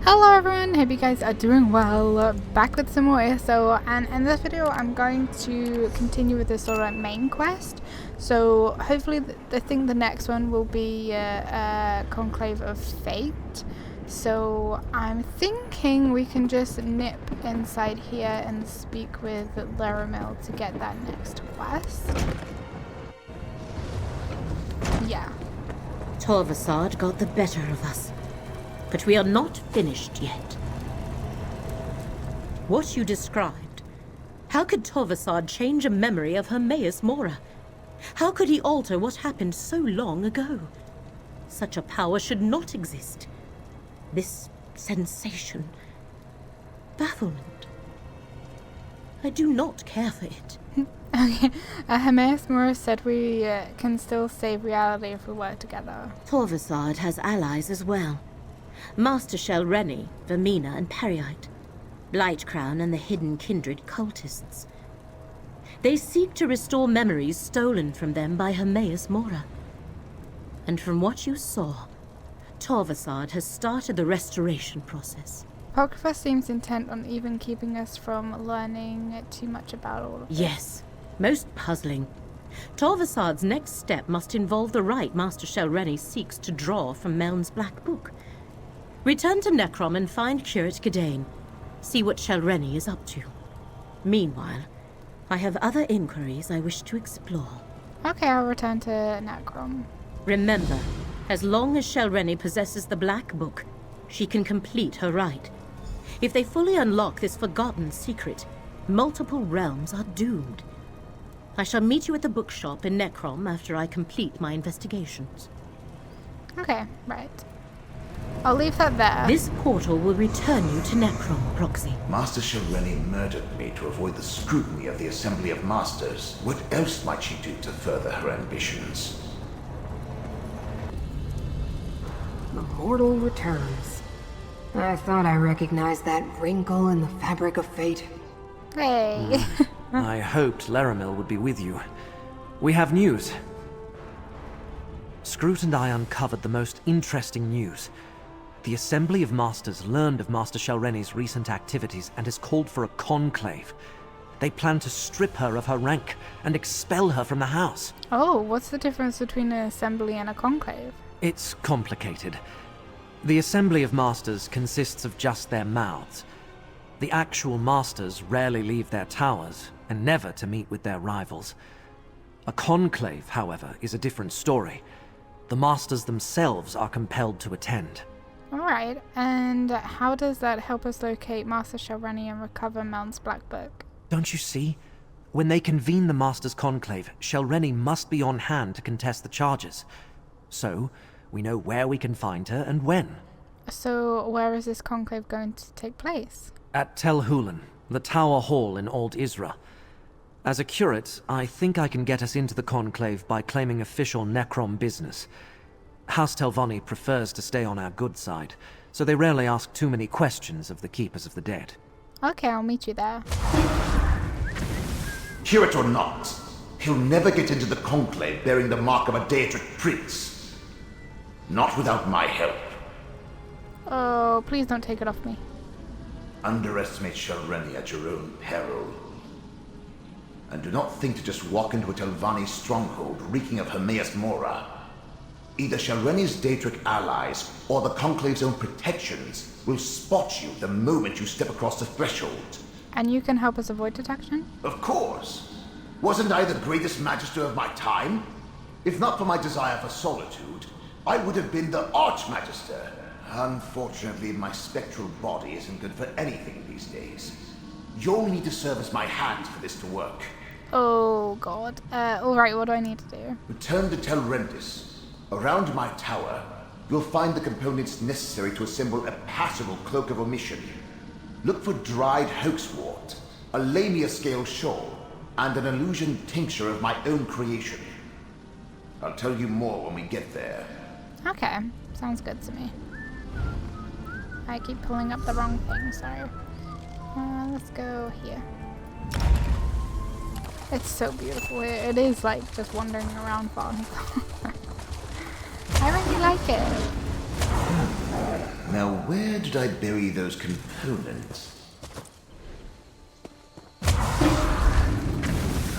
Hello everyone, hope you guys are doing well. Back with some more ASO, and in this video I'm going to continue with this sort of main quest. So hopefully I think the next one will be Conclave of Fate. So I'm thinking we can just nip inside here and speak with Laramil to get that next quest. Yeah. Torvasad got the better of us. But we are not finished yet. What you described, how could Torvasad change a memory of Hermaeus Mora? How could he alter what happened so long ago? Such a power should not exist. This sensation, bafflement, I do not care for it. Okay, Hermaeus Mora said we can still save reality if we work together. Torvasad has allies as well. Master Shelreni, Vermina, and Periite, Blightcrown, and the hidden kindred cultists. They seek to restore memories stolen from them by Hermaeus Mora. And from what you saw, Torvasad has started the restoration process. Apocrypha seems intent on even keeping us from learning too much about all of this. Yes, most puzzling. Torvasad's next step must involve the rite Master Shelreni seeks to draw from Meln's Black Book. Return to Necrom and find Curate Gadain. See what Shelreni is up to. Meanwhile, I have other inquiries I wish to explore. Okay, I'll return to Necrom. Remember, as long as Shelreni possesses the Black Book, she can complete her rite. If they fully unlock this forgotten secret, multiple realms are doomed. I shall meet you at the bookshop in Necrom after I complete my investigations. Okay, right. I'll leave that there. This portal will return you to Necrom, Proxy. Master Shelreni murdered me to avoid the scrutiny of the Assembly of Masters. What else might she do to further her ambitions? The mortal returns. I thought I recognized that wrinkle in the fabric of fate. Hey. I hoped Laramil would be with you. We have news. Scroot and I uncovered the most interesting news. The Assembly of Masters learned of Master Shelreni's recent activities and has called for a conclave. They plan to strip her of her rank and expel her from the house. Oh, what's the difference between an assembly and a conclave? It's complicated. The Assembly of Masters consists of just their mouths. The actual Masters rarely leave their towers, and never to meet with their rivals. A conclave, however, is a different story. The Masters themselves are compelled to attend. Alright, and how does that help us locate Master Shelreni and recover Meln's Black Book? Don't you see? When they convene the Masters' Conclave, Shelreni must be on hand to contest the charges. So, we know where we can find her and when. So, where is this conclave going to take place? At Tel Hulan, the Tower Hall in Old Isra. As a curate, I think I can get us into the Conclave by claiming official Necrom business. House Telvanni prefers to stay on our good side, so they rarely ask too many questions of the Keepers of the Dead. Okay, I'll meet you there. Hear it or not, he'll never get into the Conclave bearing the mark of a Daedric prince. Not without my help. Oh, please don't take it off me. Underestimate Shelreni at your own peril. And do not think to just walk into a Telvanni stronghold reeking of Hermaeus Mora. Either Shelreni's Daedric allies or the Conclave's own protections will spot you the moment you step across the threshold. And you can help us avoid detection? Of course. Wasn't I the greatest magister of my time? If not for my desire for solitude, I would have been the Archmagister. Unfortunately, my spectral body isn't good for anything these days. You'll need to serve as my hands for this to work. Oh god. Alright, what do I need to do? Return to Telrendis. Around my tower, you'll find the components necessary to assemble a passable cloak of omission. Look for dried hoaxwort, a lamia-scale shawl, and an illusion tincture of my own creation. I'll tell you more when we get there. Okay, sounds good to me. I keep pulling up the wrong thing, sorry. Let's go here. It's so beautiful here. It is like just wandering around Farm. I really like it. Now, where did I bury those components?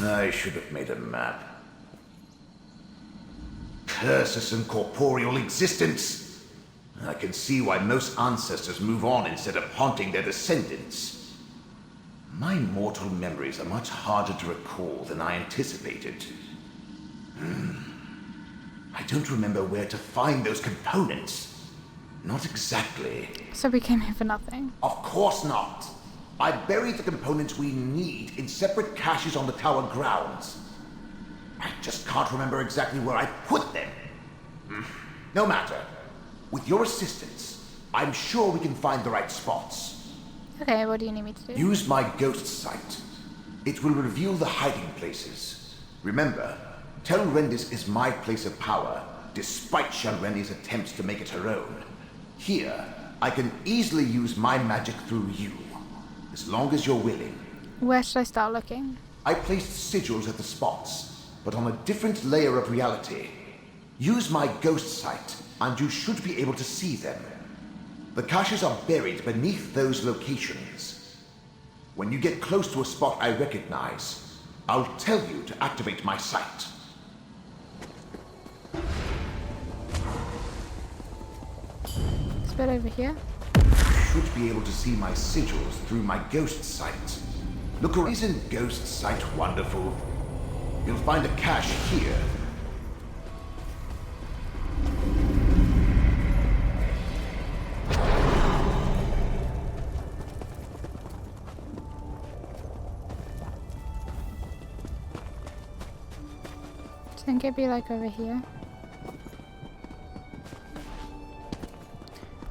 I should have made a map. Curse this incorporeal existence! I can see why most ancestors move on instead of haunting their descendants. My mortal memories are much harder to recall than I anticipated. I don't remember where to find those components. Not exactly. So we came here for nothing. Of course not. I buried the components we need in separate caches on the tower grounds. I just can't remember exactly where I put them. No matter. With your assistance, I'm sure we can find the right spots. Okay, what do you need me to do? Use my ghost sight. It will reveal the hiding places. Remember, Tel'Rendis is my place of power, despite Shalreni's attempts to make it her own. Here, I can easily use my magic through you, as long as you're willing. Where should I start looking? I placed sigils at the spots, but on a different layer of reality. Use my ghost sight, and you should be able to see them. The caches are buried beneath those locations. When you get close to a spot I recognize, I'll tell you to activate my sight. It's a bit over here. You should be able to see my sigils through my ghost sight. Look around. Isn't ghost sight wonderful? You'll find a cache here. Do you think it'd be like over here?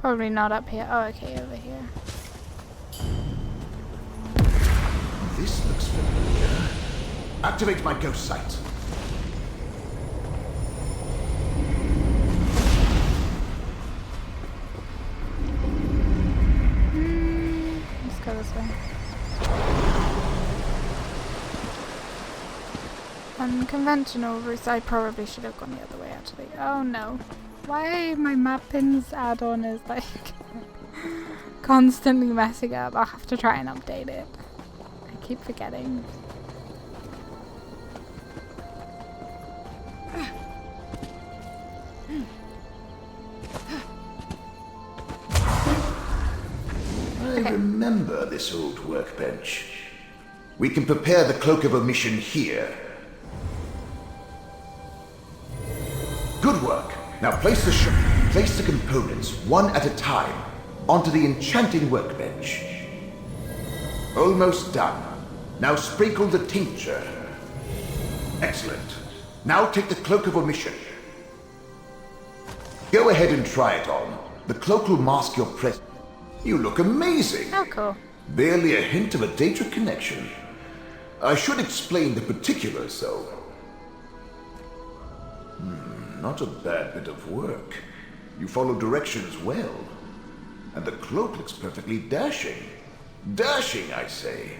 Probably not up here. Oh, okay, over here. This looks familiar. Activate my ghost sight. Let's go this way. Unconventional routes. I probably should have gone the other way actually. Oh no. Why my Mappins add-on is like constantly messing up. I'll have to try and update it. I keep forgetting. I remember this old workbench. We can prepare the Cloak of Omission here. Good work. Now place the components, one at a time, onto the enchanting workbench. Almost done. Now sprinkle the tincture. Excellent. Now take the Cloak of Omission. Go ahead and try it on. The cloak will mask your presence. You look amazing. Oh, cool. Barely a hint of a data connection. I should explain the particulars, though. Not a bad bit of work. You follow directions well. And the cloak looks perfectly dashing. Dashing, I say.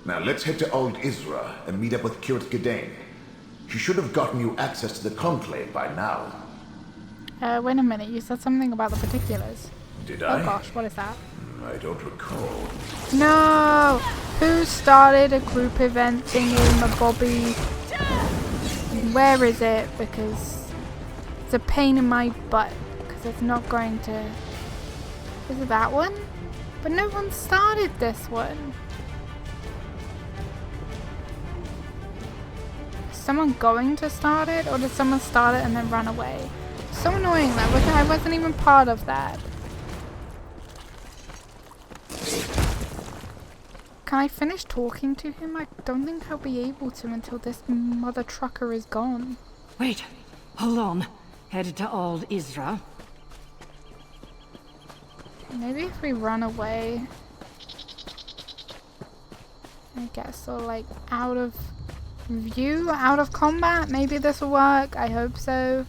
Now let's head to Old Isra and meet up with Kirat Gedain. She should have gotten you access to the Conclave by now. Wait a minute, you said something about the particulars. Did I? Oh gosh, what is that? I don't recall. No! Who started a group event thingy, Bobby? Where is it? Because it's a pain in my butt. Because it's not going to... Is it that one? But no one started this one. Is someone going to start it? Or did someone start it and then run away? So annoying that. I wasn't even part of that. Can I finish talking to him? I don't think I'll be able to until this mother trucker is gone. Wait, hold on. Headed to Old Isra. Maybe if we run away, I guess, or like out of view, out of combat, maybe this will work. I hope so.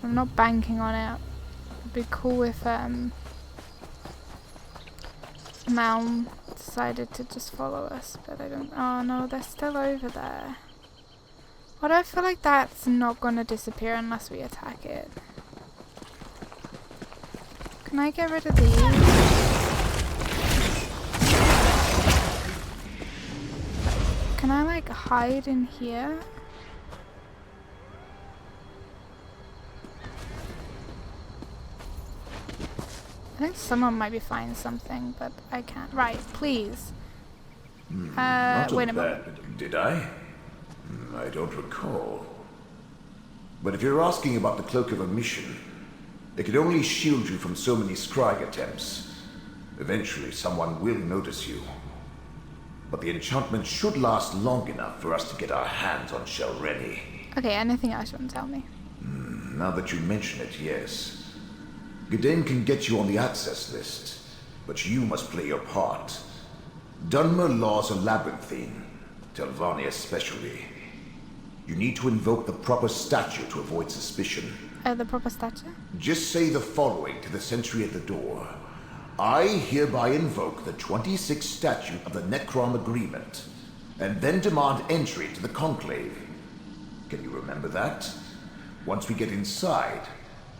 I'm not banking on it. It'd be cool if Malm decided to just follow us, but I don't. Oh no, they're still over there. Why do I feel like that's not gonna disappear unless we attack it? Can I get rid of these? Can I like hide in here? I think someone might be finding something, but I can't. Right, please. Not wait a of minute. that, did I? I don't recall. But if you're asking about the Cloak of Omission, it could only shield you from so many scrying attempts. Eventually, someone will notice you. But the enchantment should last long enough for us to get our hands on Shelreni. Okay, anything else you want to tell me? Now that you mention it, yes. Gdain can get you on the access list, but you must play your part. Dunmer laws are labyrinthine, Telvanni especially. You need to invoke the proper statue to avoid suspicion. The proper statue? Just say the following to the sentry at the door. I hereby invoke the 26th statute of the Necrom Agreement, and then demand entry to the Conclave. Can you remember that? Once we get inside,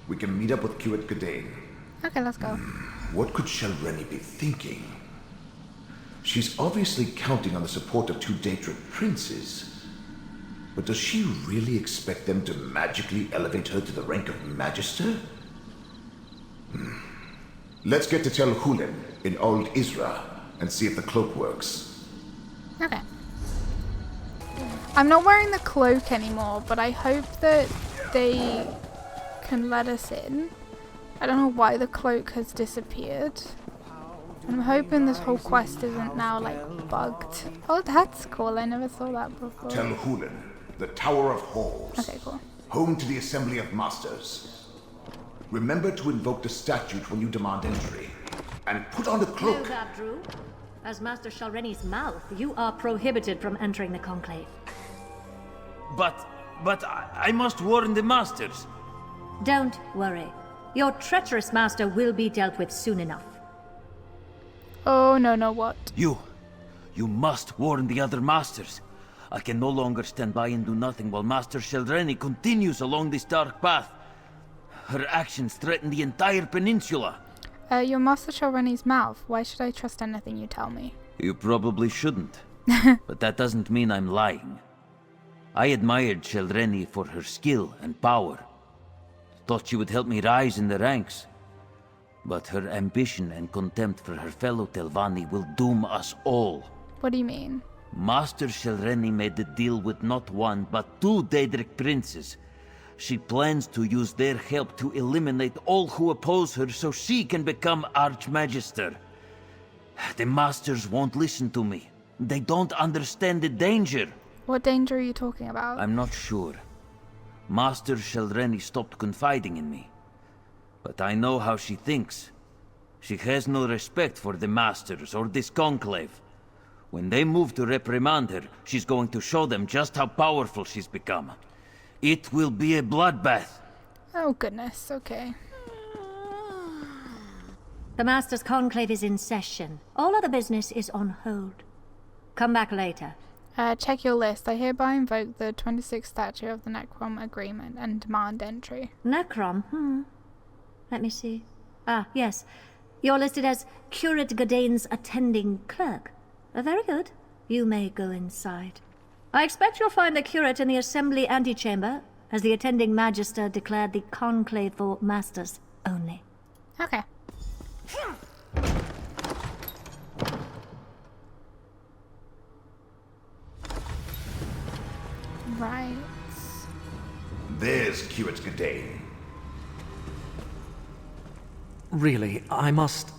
we can meet up with Curate Gdain. Okay, let's go. What could Shelreni be thinking? She's obviously counting on the support of two Daedric princes. But does she really expect them to magically elevate her to the rank of Magister? Let's get to Tel Hulen in Old Isra and see if the cloak works. Okay. I'm not wearing the cloak anymore, but I hope that they can let us in. I don't know why the cloak has disappeared. I'm hoping this whole quest isn't now like bugged. Oh, that's cool. I never saw that before. Tel Hulen, the Tower of Halls. Okay, cool. Home to the Assembly of Masters. Remember to invoke the statute when you demand entry. And put on the Know cloak. that, Drew? As Master Shalreni's mouth, you are prohibited from entering the Conclave. But I must warn the masters. Don't worry. Your treacherous master will be dealt with soon enough. Oh, no, what? You must warn the other masters. I can no longer stand by and do nothing while Master Shalreni continues along this dark path. Her actions threaten the entire peninsula. Your Master Shalreni's mouth. Why should I trust anything you tell me? You probably shouldn't. But that doesn't mean I'm lying. I admired Shalreni for her skill and power. Thought she would help me rise in the ranks. But her ambition and contempt for her fellow Telvanni will doom us all. What do you mean? Master Shalreni made a deal with not one, but two Daedric princes. She plans to use their help to eliminate all who oppose her so she can become Archmagister. The masters won't listen to me. They don't understand the danger. What danger are you talking about? I'm not sure. Master Shalreni stopped confiding in me. But I know how she thinks. She has no respect for the masters or this conclave. When they move to reprimand her, she's going to show them just how powerful she's become. It will be a bloodbath. Oh, goodness. Okay. The Master's Conclave is in session. All other business is on hold. Come back later. Check your list. I hereby invoke the 26th statute of the Necrom Agreement and demand entry. Necrom? Let me see. Ah, yes. You're listed as Curate Gdain's attending clerk. Very good. You may go inside. I expect you'll find the curate in the Assembly antechamber, as the attending Magister declared the Conclave for Masters only. Okay. Right. There's Curate Gdain. Really, I must...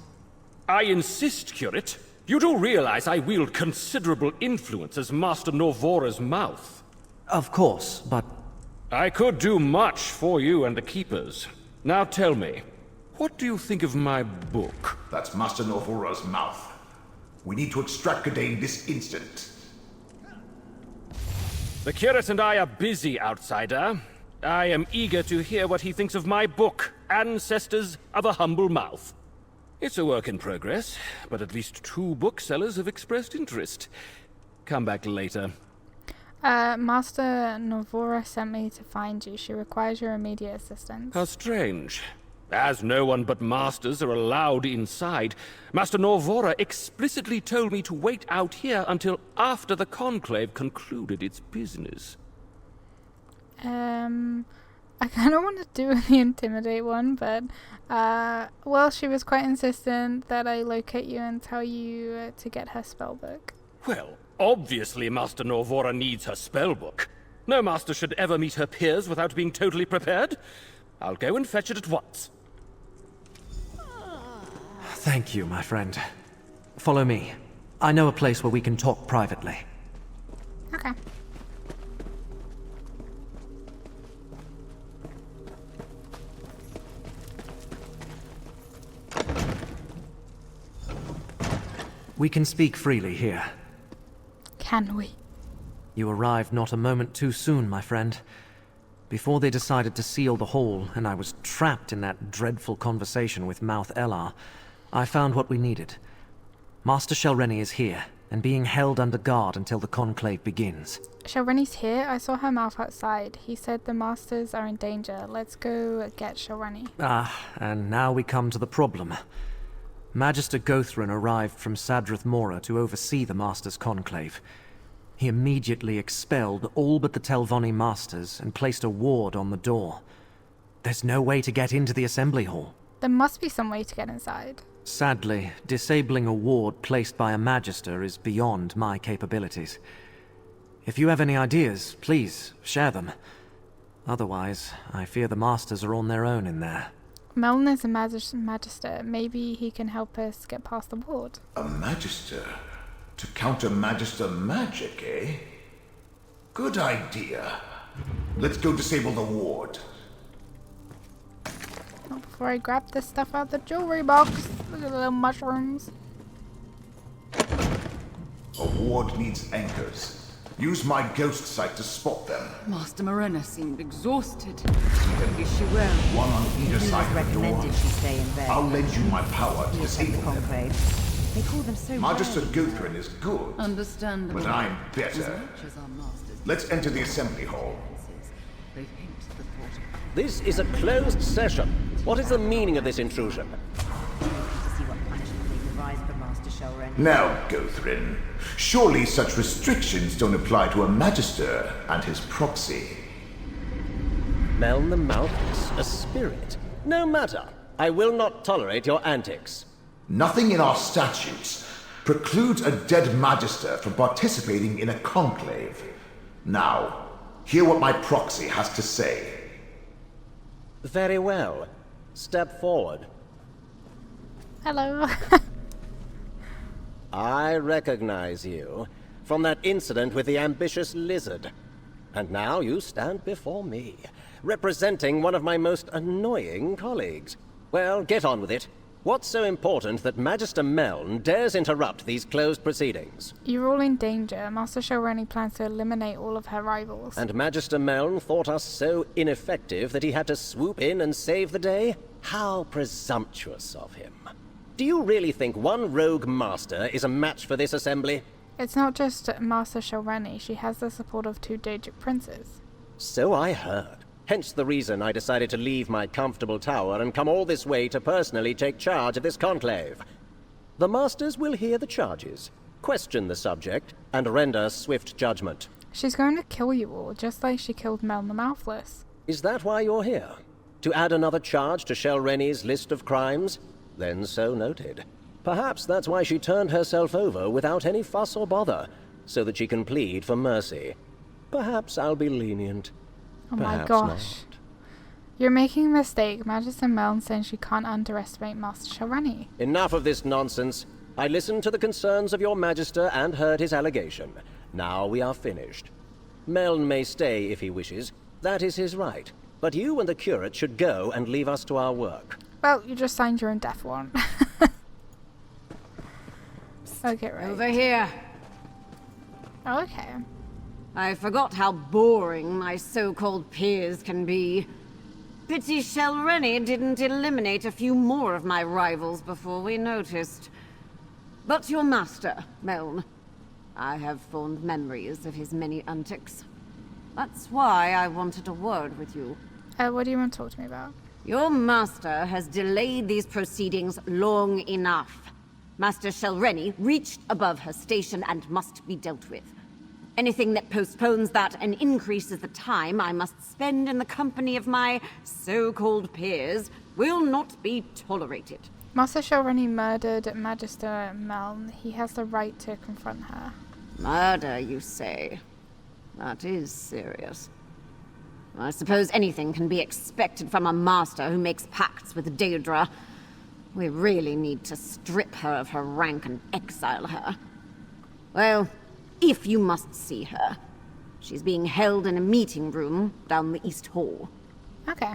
I insist, Curate. You do realize I wield considerable influence as Master Norvora's mouth. Of course, but... I could do much for you and the Keepers. Now tell me, what do you think of my book? That's Master Norvora's mouth. We need to extract Gdain this instant. The Curate and I are busy, outsider. I am eager to hear what he thinks of my book, Ancestors of a Humble Mouth. It's a work in progress, but at least 2 booksellers have expressed interest. Come back later. Master Norvora sent me to find you. She requires your immediate assistance. How strange. As no one but masters are allowed inside, Master Norvora explicitly told me to wait out here until after the Conclave concluded its business. I kind of want to do the intimidate one, but, well, she was quite insistent that I locate you and tell you to get her spellbook. Well, obviously Master Norvora needs her spellbook. No master should ever meet her peers without being totally prepared. I'll go and fetch it at once. Thank you, my friend. Follow me. I know a place where we can talk privately. Okay. We can speak freely here. Can we? You arrived not a moment too soon, my friend. Before they decided to seal the hall, and I was trapped in that dreadful conversation with Mouth Elar, I found what we needed. Master Shelreni is here, and being held under guard until the Conclave begins. Shelreni's here? I saw her mouth outside. He said the masters are in danger. Let's go get Shelreni. And now we come to the problem. Magister Gothrin arrived from Sadrith Mora to oversee the Master's Conclave. He immediately expelled all but the Telvanni Masters and placed a ward on the door. There's no way to get into the Assembly Hall. There must be some way to get inside. Sadly, disabling a ward placed by a Magister is beyond my capabilities. If you have any ideas, please, share them. Otherwise, I fear the Masters are on their own in there. Meln is a magister. Maybe he can help us get past the ward. A magister? To counter magister magic, eh? Good idea. Let's go disable the ward. Not before I grab this stuff out of the jewelry box. Look at the little mushrooms. A ward needs anchors. Use my ghost sight to spot them. Master Morena seemed exhausted. Maybe she will. One on either side of the recommended door. she stay in bed. I'll lend you my power to disable them. Conclave. They call them so Magister rarely. Gothrin is good, Understandable. but I'm As better. much as our masters Let's enter the assembly hall. they hate the thought of This is a closed session. What is the meaning of this intrusion? To see what punishment they devise for Master Shelreni. Now, Gothrin, surely such restrictions don't apply to a magister and his proxy. Meln the Mouthless, a spirit. No matter. I will not tolerate your antics. Nothing in our statutes precludes a dead magister from participating in a conclave. Now, hear what my proxy has to say. Very well. Step forward. Hello. I recognize you from that incident with the ambitious lizard. And now you stand before me, representing one of my most annoying colleagues. Well, get on with it. What's so important that Magister Meln dares interrupt these closed proceedings? You're all in danger. Master Shelreni plans to eliminate all of her rivals. And Magister Meln thought us so ineffective that he had to swoop in and save the day? How presumptuous of him. Do you really think one rogue master is a match for this assembly? It's not just Master Shelreni. She has the support of 2 Daedric princes. So I heard. Hence the reason I decided to leave my comfortable tower and come all this way to personally take charge of this conclave. The masters will hear the charges, question the subject, and render swift judgment. She's going to kill you all, just like she killed Meln the Mouthless. Is that why you're here? To add another charge to Shelreni's list of crimes? Then so noted. Perhaps that's why she turned herself over without any fuss or bother, so that she can plead for mercy. Perhaps I'll be lenient. Oh my Perhaps gosh. not. You're making a mistake. Magister Meln saying she can't underestimate Master Shelreni. Enough of this nonsense. I listened to the concerns of your Magister and heard his allegation. Now we are finished. Meln may stay if he wishes. That is his right. But you and the curate should go and leave us to our work. Well, you just signed your own death warrant. Okay, right. Over here. Oh, okay. I forgot how boring my so-called peers can be. Pity Shelreni didn't eliminate a few more of my rivals before we noticed. But your master, Meln. I have fond memories of his many antics. That's why I wanted a word with you. What do you want to talk to me about? Your master has delayed these proceedings long enough. Master Shelreni reached above her station and must be dealt with. Anything that postpones that and increases the time I must spend in the company of my so-called peers will not be tolerated. Master Shelreni murdered Magister Meln. He has the right to confront her. Murder, you say? That is serious. I suppose anything can be expected from a master who makes pacts with Daedra. We really need to strip her of her rank and exile her. Well, if you must see her, she's being held in a meeting room down the East Hall. Okay.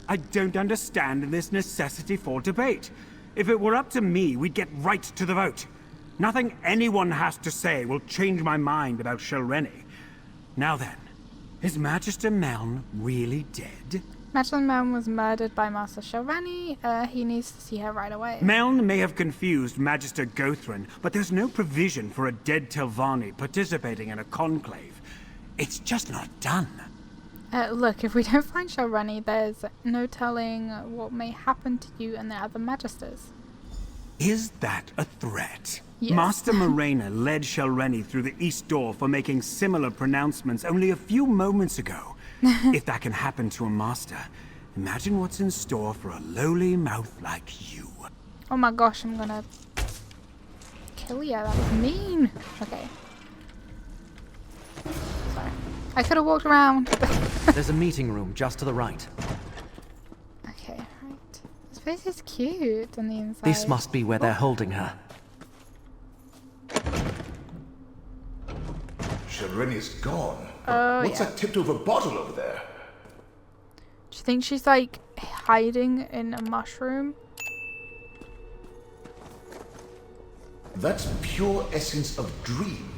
I don't understand this necessity for debate. If it were up to me, we'd get right to the vote. Nothing anyone has to say will change my mind about Shelreni. Now then, is Magister Meln really dead? Magister Meln was murdered by Master Shelreni. He needs to see her right away. Meln may have confused Magister Gothrin, but there's no provision for a dead Telvanni participating in a conclave. It's just not done. Look, if we don't find Shelreni, there's no telling what may happen to you and the other Magisters. Is that a threat? Yes. Master Morena led Shelreni through the East Door for making similar pronouncements only a few moments ago. If that can happen to a master, imagine what's in store for a lowly mouth like you. Oh my gosh, I'm gonna kill you. That was mean. Okay. Sorry. I could have walked around. There's a meeting room just to the right. Okay, right. This place is cute on the inside. This must be where they're holding her. Shelreni's gone. Oh, What's yeah. that tipped over bottle over there? Do you think she's like hiding in a mushroom? That's pure essence of dream.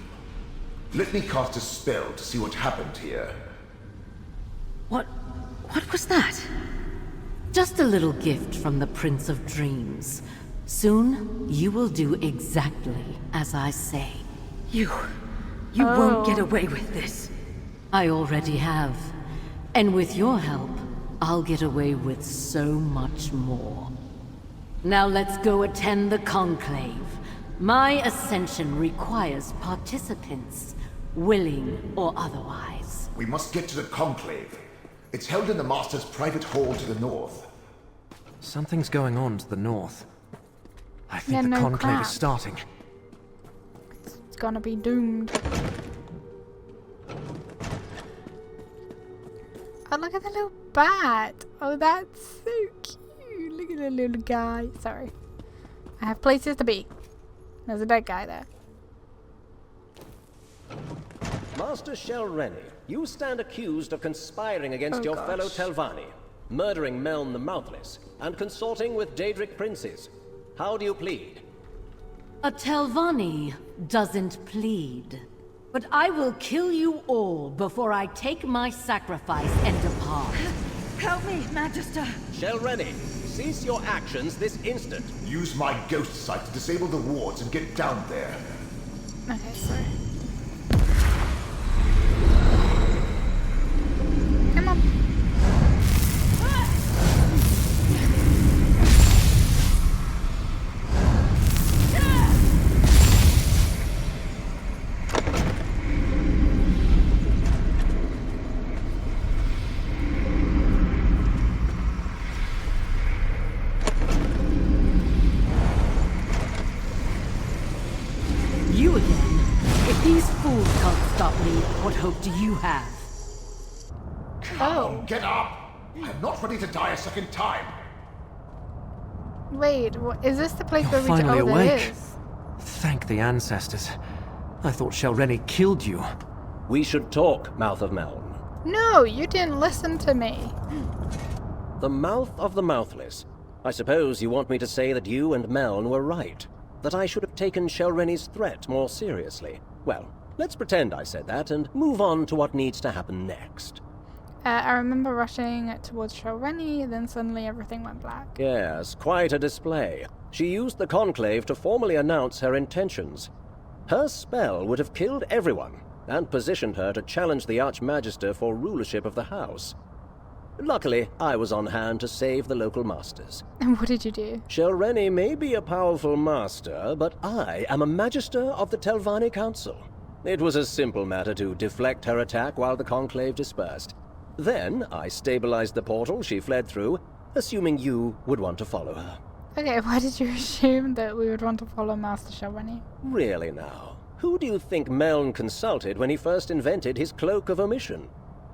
Let me cast a spell to see what happened here. What was that? Just a little gift from the Prince of Dreams. Soon, you will do exactly as I say. You won't get away with this. I already have. And with your help, I'll get away with so much more. Now let's go attend the Conclave. My ascension requires participants, willing or otherwise. We must get to the Conclave. It's held in the Master's private hall to the north. Something's going on to the north. I think Yeah, the no conclave crap. is starting. It's gonna be doomed. Oh, look at the little bat. Oh, that's so cute. Look at the little guy. Sorry. I have places to be. There's a dead guy there. Master Shelreni, you stand accused of conspiring against your fellow Telvanni, murdering Meln the Mouthless, and consorting with Daedric princes. How do you plead? A Telvanni doesn't plead. But I will kill you all before I take my sacrifice and depart. Help me, Magister! Shelreni, cease your actions this instant. Use my ghost sight to disable the wards and get down there. Okay, sorry. Come on. You again? If these fools can't stop me, what hope do you have? Come, get up! I'm not ready to die a second time. Wait, what, is this the place You're where we finally oh, there awake. is. Thank the ancestors. I thought Shelreni killed you. We should talk, Mouth of Meln. No, you didn't listen to me. The Mouth of the Mouthless. I suppose you want me to say that you and Meln were right. That I should have taken Shelreni's threat more seriously. Well, let's pretend I said that and move on to what needs to happen next. I remember rushing towards Shelreni, then suddenly everything went black. Yes, quite a display. She used the Conclave to formally announce her intentions. Her spell would have killed everyone, and positioned her to challenge the Archmagister for rulership of the house. Luckily, I was on hand to save the local masters. And what did you do? Shelreni may be a powerful master, but I am a magister of the Telvanni Council. It was a simple matter to deflect her attack while the Conclave dispersed. Then, I stabilized the portal she fled through, assuming you would want to follow her. Okay, why did you assume that we would want to follow Master Shelreni? Really now, who do you think Meln consulted when he first invented his Cloak of Omission?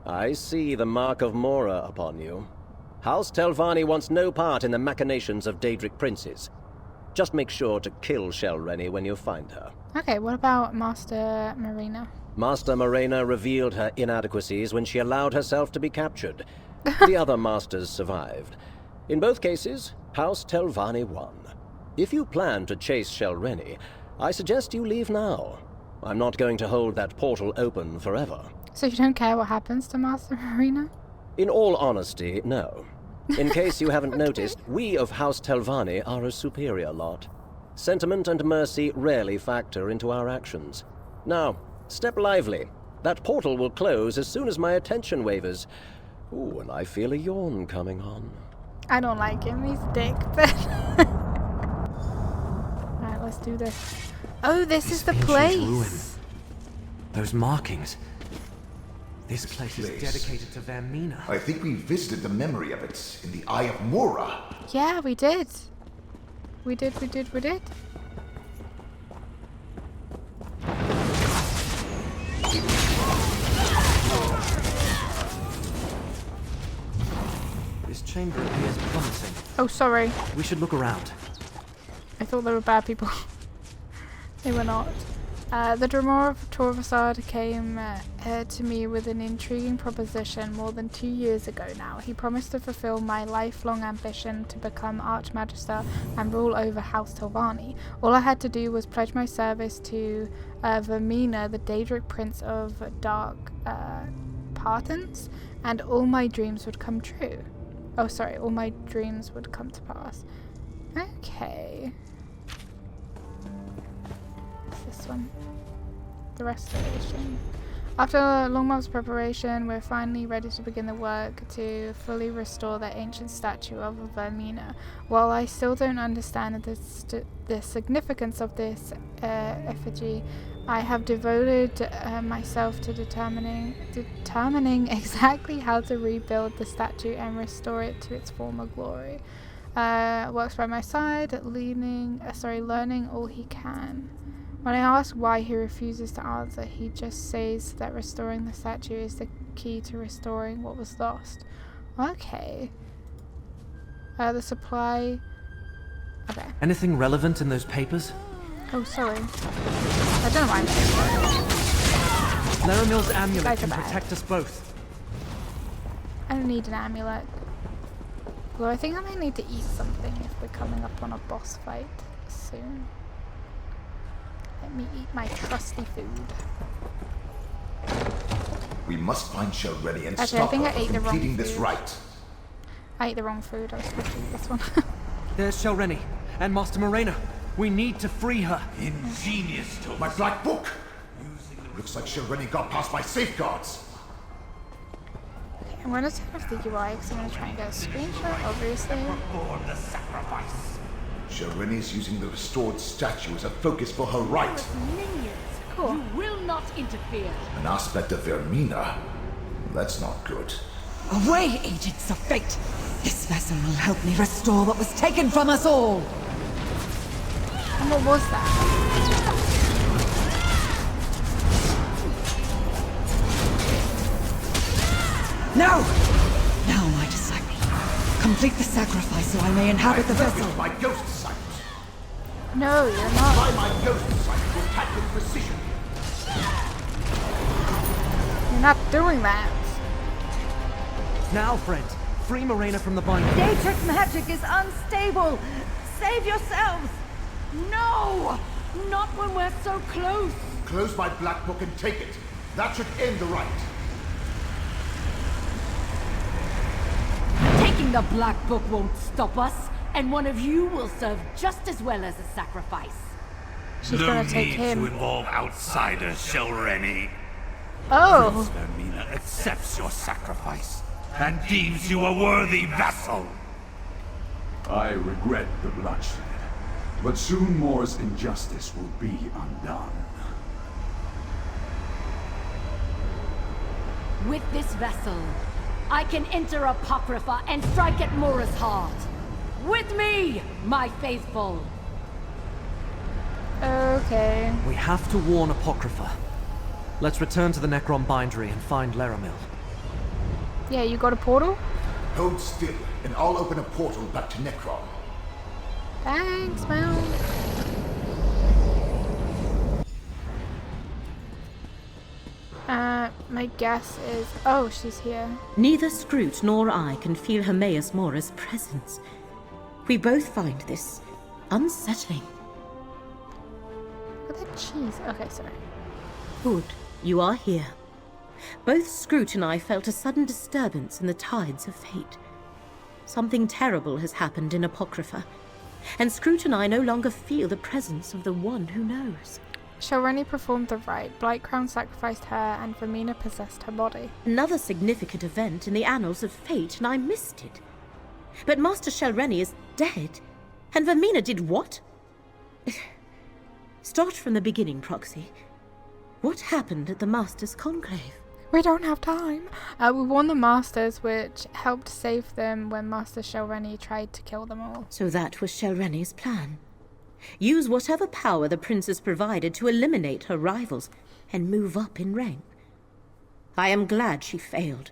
I see the mark of Mora upon you. House Telvanni wants no part in the machinations of Daedric princes. Just make sure to kill Shelreni when you find her. Okay, what about Master Marina? Master Morena revealed her inadequacies when she allowed herself to be captured. The other masters survived. In both cases, House Telvanni won. If you plan to chase Shelreni, I suggest you leave now. I'm not going to hold that portal open forever. So you don't care what happens to Master Marina? In all honesty, no. In case you haven't noticed, we of House Telvanni are a superior lot. Sentiment and mercy rarely factor into our actions. Now, step lively. That portal will close as soon as my attention wavers. Ooh, and I feel a yawn coming on. I don't like him, he's a dick. Alright, let's do this. Oh, this is the place! Ruin. Those markings. This place is dedicated to Vermina. I think we visited the memory of it in the Eye of Mora. Yeah, we did. We did. This chamber appears promising. Oh, sorry. We should look around. I thought they were bad people. They were not. The Dremor of Torvasad came to me with an intriguing proposition more than 2 years ago now. He promised to fulfill my lifelong ambition to become Archmagister and rule over House Telvanni. All I had to do was pledge my service to Vermina, the Daedric Prince of Dark Partons, and all my dreams would come true. Oh, sorry, all my dreams would come to pass. Okay. This one. The restoration. After a long month's preparation, we're finally ready to begin the work to fully restore the ancient statue of Vermina. While I still don't understand the significance of this effigy, I have devoted myself to determining exactly how to rebuild the statue and restore it to its former glory. Works by my side, learning all he can. When I ask why, he refuses to answer. He just says that restoring the statue is the key to restoring what was lost. Okay. The supply... Okay. Anything relevant in those papers? Oh, sorry. I don't know why I'm Laramil's amulet can protect us both. I don't need an amulet. Although I think I might need to eat something if we're coming up on a boss fight soon. Let me eat my trusty food. We must find Shelreni and Actually, stop I think her I ate from the wrong completing this food. rite. I ate the wrong food. I was supposed to eat this one. There's Shelreni and Master Morena. We need to free her. Ingenious, Thomas. My black book! Looks like Shelreni got past my safeguards. Okay, I'm going to turn off the UI because I'm going to try and get a screenshot, obviously. Perform the sacrifice. Shelreni is using the restored statue as a focus for her rite. Minions, cool. You will not interfere. An aspect of Vermina. That's not good. Away, agents of fate! This vessel will help me restore what was taken from us all! And what was that? No! Now, my disciple. Complete the sacrifice so I may inhabit the vessel. My ghost sight. No, you're not. Apply my ghost sight to attack with precision. You're not doing that. Now, friend, free Morena from the binding. Daedric magic is unstable! Save yourselves! No! Not when we're so close! Close my black book and take it. That should end the rite. Taking the Black Book won't stop us, and one of you will serve just as well as a sacrifice. She's gonna take him. No need to involve outsiders, Shelreni. Oh! Vermina accepts your sacrifice. and deems you a worthy vessel. I regret the bloodshed, but soon Mor's injustice will be undone. With this vessel, I can enter Apocrypha and strike at Mora's heart. With me, my faithful! Okay. We have to warn Apocrypha. Let's return to the Necrom Bindery and find Laramil. Yeah, you got a portal? Hold still, and I'll open a portal back to Necrom. Thanks, Mel. My guess is... Oh, she's here. Neither Scroot nor I can feel Hermaeus Mora's presence. We both find this unsettling. Look at that cheese. Okay, sorry. Good, you are here. Both Scroot and I felt a sudden disturbance in the tides of fate. Something terrible has happened in Apocrypha, and Scroot and I no longer feel the presence of the one who knows. Shalreni performed the rite, Blightcrown sacrificed her, and Vermina possessed her body. Another significant event in the annals of fate, and I missed it. But Master Shalreni is dead, and Vermina did what? Start from the beginning, Proxy. What happened at the Master's Conclave? We don't have time. We warned the Masters, which helped save them when Master Shalreni tried to kill them all. So that was Shalreni's plan. Use whatever power the princess provided to eliminate her rivals and move up in rank. I am glad she failed.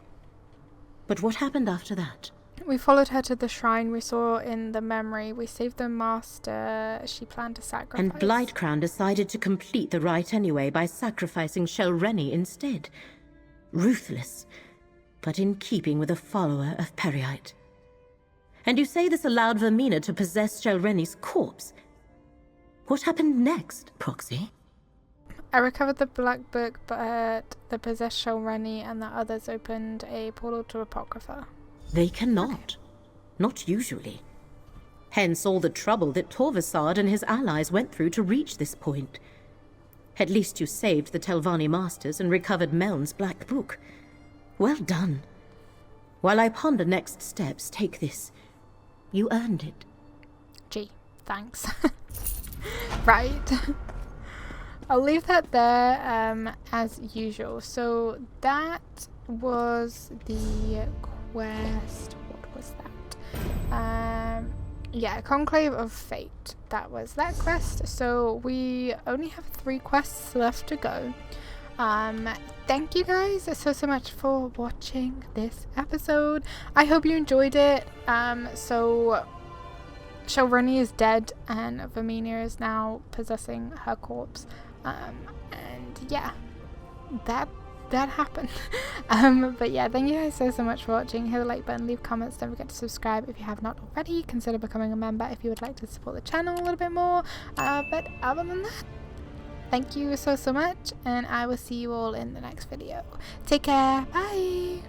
But what happened after that? We followed her to the shrine we saw in the memory. We saved the Master she planned to sacrifice. And Blightcrown decided to complete the rite anyway by sacrificing Shalreni instead. Ruthless, but in keeping with a follower of Periite. And you say this allowed Vermina to possess Shalreni's corpse? What happened next, Proxy? I recovered the Black Book, but the possessed Shalreni and the others opened a portal to Apocrypha. They cannot. Not usually. Hence all the trouble that Torvasad and his allies went through to reach this point. At least you saved the Telvanni Masters and recovered Meln's Black Book. Well done. While I ponder next steps, take this. You earned it. Gee, thanks. Right. I'll leave that there as usual. So that was the quest. What was that? Yeah, Conclave of Fate. That was that quest. So we only have 3 quests left to go. Thank you guys so much for watching this episode. I hope you enjoyed it. So Shalreni is dead and Vermina is now possessing her corpse. And yeah, that happened. But yeah, thank you guys so much for watching. Hit the like button, leave comments, don't forget to subscribe if you have not already. Consider becoming a member if you would like to support the channel a little bit more. But other than that, thank you so much, and I will see you all in the next video. Take care, bye.